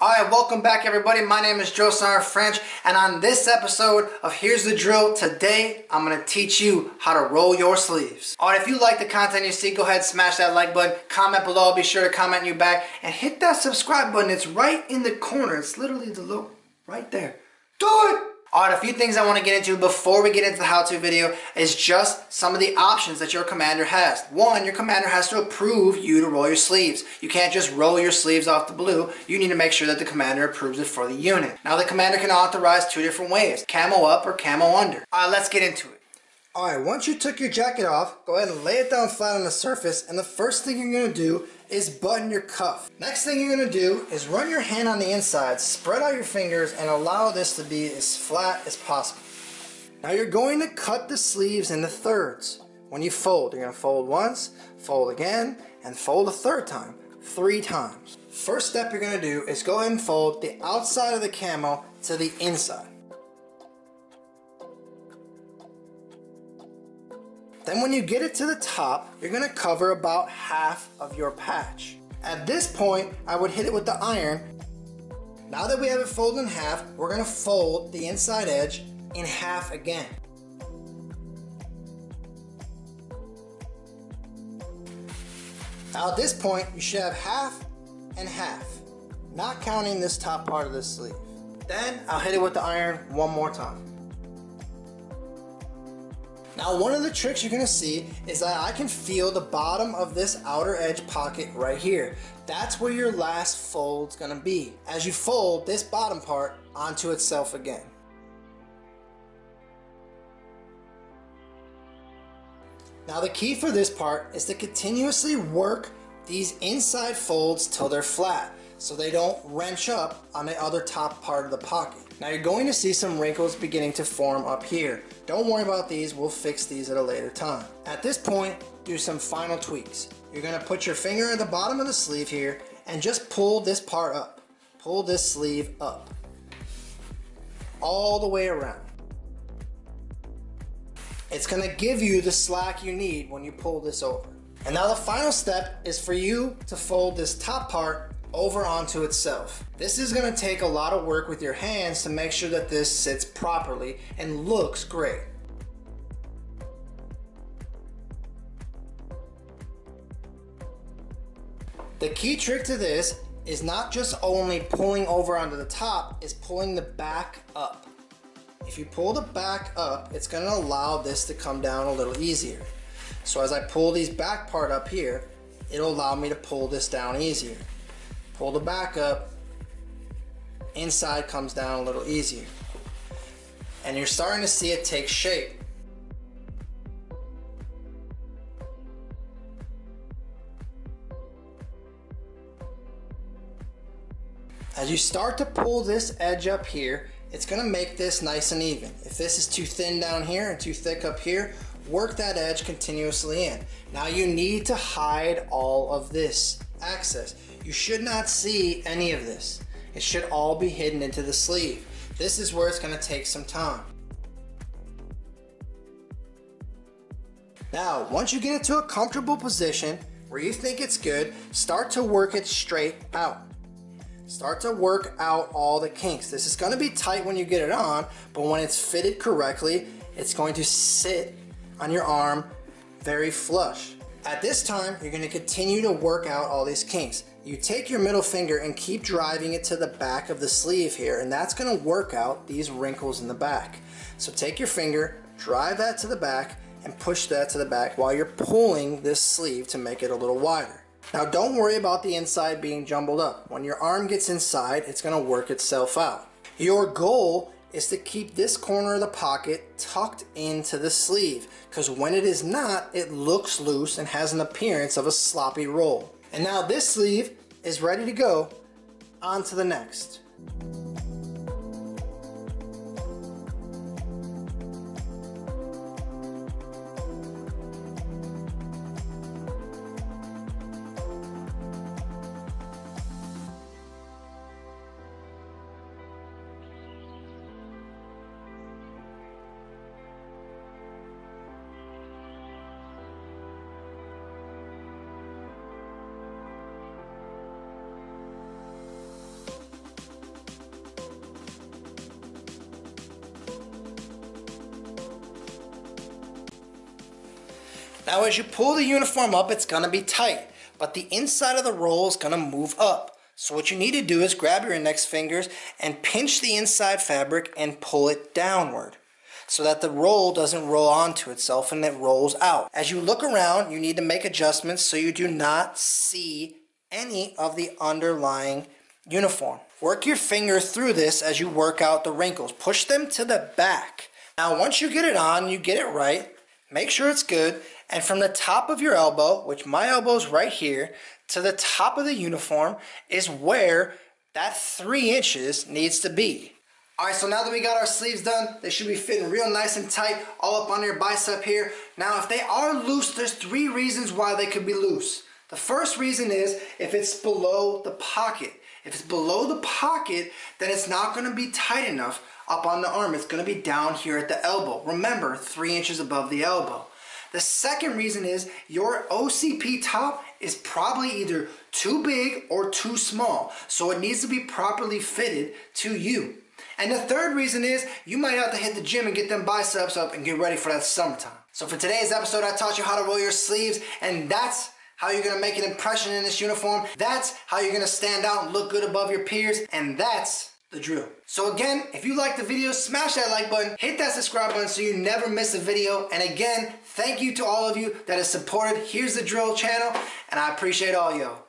Alright, welcome back everybody. My name is Josar French, and on this episode of Here's the Drill, today I'm going to teach you how to roll your sleeves. Alright, if you like the content you see, go ahead and smash that like button, comment below, be sure to comment you back, and hit that subscribe button. It's right in the corner. It's literally the logo right there. Do it! Alright, a few things I want to get into before we get into the how-to video is just some of the options that your commander has. One, your commander has to approve you to roll your sleeves. You can't just roll your sleeves off the blue. You need to make sure that the commander approves it for the unit. Now, the commander can authorize two different ways, camo up or camo under. Alright, let's get into it. Alright, once you took your jacket off, go ahead and lay it down flat on the surface, and the first thing you're going to do is button your cuff. Next thing you're going to do is run your hand on the inside, spread out your fingers, and allow this to be as flat as possible. Now you're going to cut the sleeves into thirds. When you fold, you're going to fold once, fold again, and fold a third time, 3 times. First step you're going to do is go ahead and fold the outside of the camo to the inside. Then when you get it to the top, you're going to cover about half of your patch. At this point, I would hit it with the iron. Now that we have it folded in half, we're going to fold the inside edge in half again. Now at this point, you should have half and half, not counting this top part of the sleeve. Then I'll hit it with the iron one more time. Now one of the tricks you're going to see is that I can feel the bottom of this outer edge pocket right here. That's where your last fold's going to be, as you fold this bottom part onto itself again. Now the key for this part is to continuously work these inside folds till they're flat, so they don't wrench up on the other top part of the pocket. Now you're going to see some wrinkles beginning to form up here. Don't worry about these, we'll fix these at a later time. At this point, do some final tweaks. You're going to put your finger at the bottom of the sleeve here and just pull this part up. Pull this sleeve up. All the way around. It's going to give you the slack you need when you pull this over. And now the final step is for you to fold this top part over onto itself. This is going to take a lot of work with your hands to make sure that this sits properly and looks great. The key trick to this is not just only pulling over onto the top, is pulling the back up. If you pull the back up, it's going to allow this to come down a little easier. So as I pull these back part up here, it'll allow me to pull this down easier. Pull the back up, inside comes down a little easier. And you're starting to see it take shape. As you start to pull this edge up here, it's going to make this nice and even. If this is too thin down here and too thick up here, work that edge continuously in. Now you need to hide all of this access. You should not see any of this. It should all be hidden into the sleeve. This is where it's going to take some time. Now, once you get it to a comfortable position where you think it's good, start to work it straight out. Start to work out all the kinks. This is going to be tight when you get it on, but when it's fitted correctly, it's going to sit on your arm very flush. At this time, you're going to continue to work out all these kinks. You take your middle finger and keep driving it to the back of the sleeve here, and that's going to work out these wrinkles in the back. So take your finger, drive that to the back, and push that to the back while you're pulling this sleeve to make it a little wider. Now don't worry about the inside being jumbled up. When your arm gets inside, it's going to work itself out. Your goal is to keep this corner of the pocket tucked into the sleeve, because when it is not, it looks loose and has an appearance of a sloppy roll. And now this sleeve is ready to go on to the next. Now as you pull the uniform up, it's gonna be tight, but the inside of the roll is gonna move up. So what you need to do is grab your index fingers and pinch the inside fabric and pull it downward so that the roll doesn't roll onto itself and it rolls out. As you look around, you need to make adjustments so you do not see any of the underlying uniform. Work your finger through this as you work out the wrinkles. Push them to the back. Now once you get it on, you get it right, make sure it's good, and from the top of your elbow, which my elbow is right here, to the top of the uniform is where that 3 inches needs to be. Alright, so now that we got our sleeves done, they should be fitting real nice and tight all up under your bicep here. Now if they are loose, there's 3 reasons why they could be loose. The first reason is if it's below the pocket. If it's below the pocket, then it's not going to be tight enough up on the arm. It's going to be down here at the elbow. Remember, 3 inches above the elbow. The second reason is your OCP top is probably either too big or too small. So it needs to be properly fitted to you. And the third reason is you might have to hit the gym and get them biceps up and get ready for that summertime. So for today's episode, I taught you how to roll your sleeves, and that's how you're going to make an impression in this uniform. That's how you're going to stand out and look good above your peers, and that's the drill. So again, if you like the video, smash that like button, hit that subscribe button so you never miss a video. And again, thank you to all of you that have supported Here's the Drill channel, and I appreciate all y'all.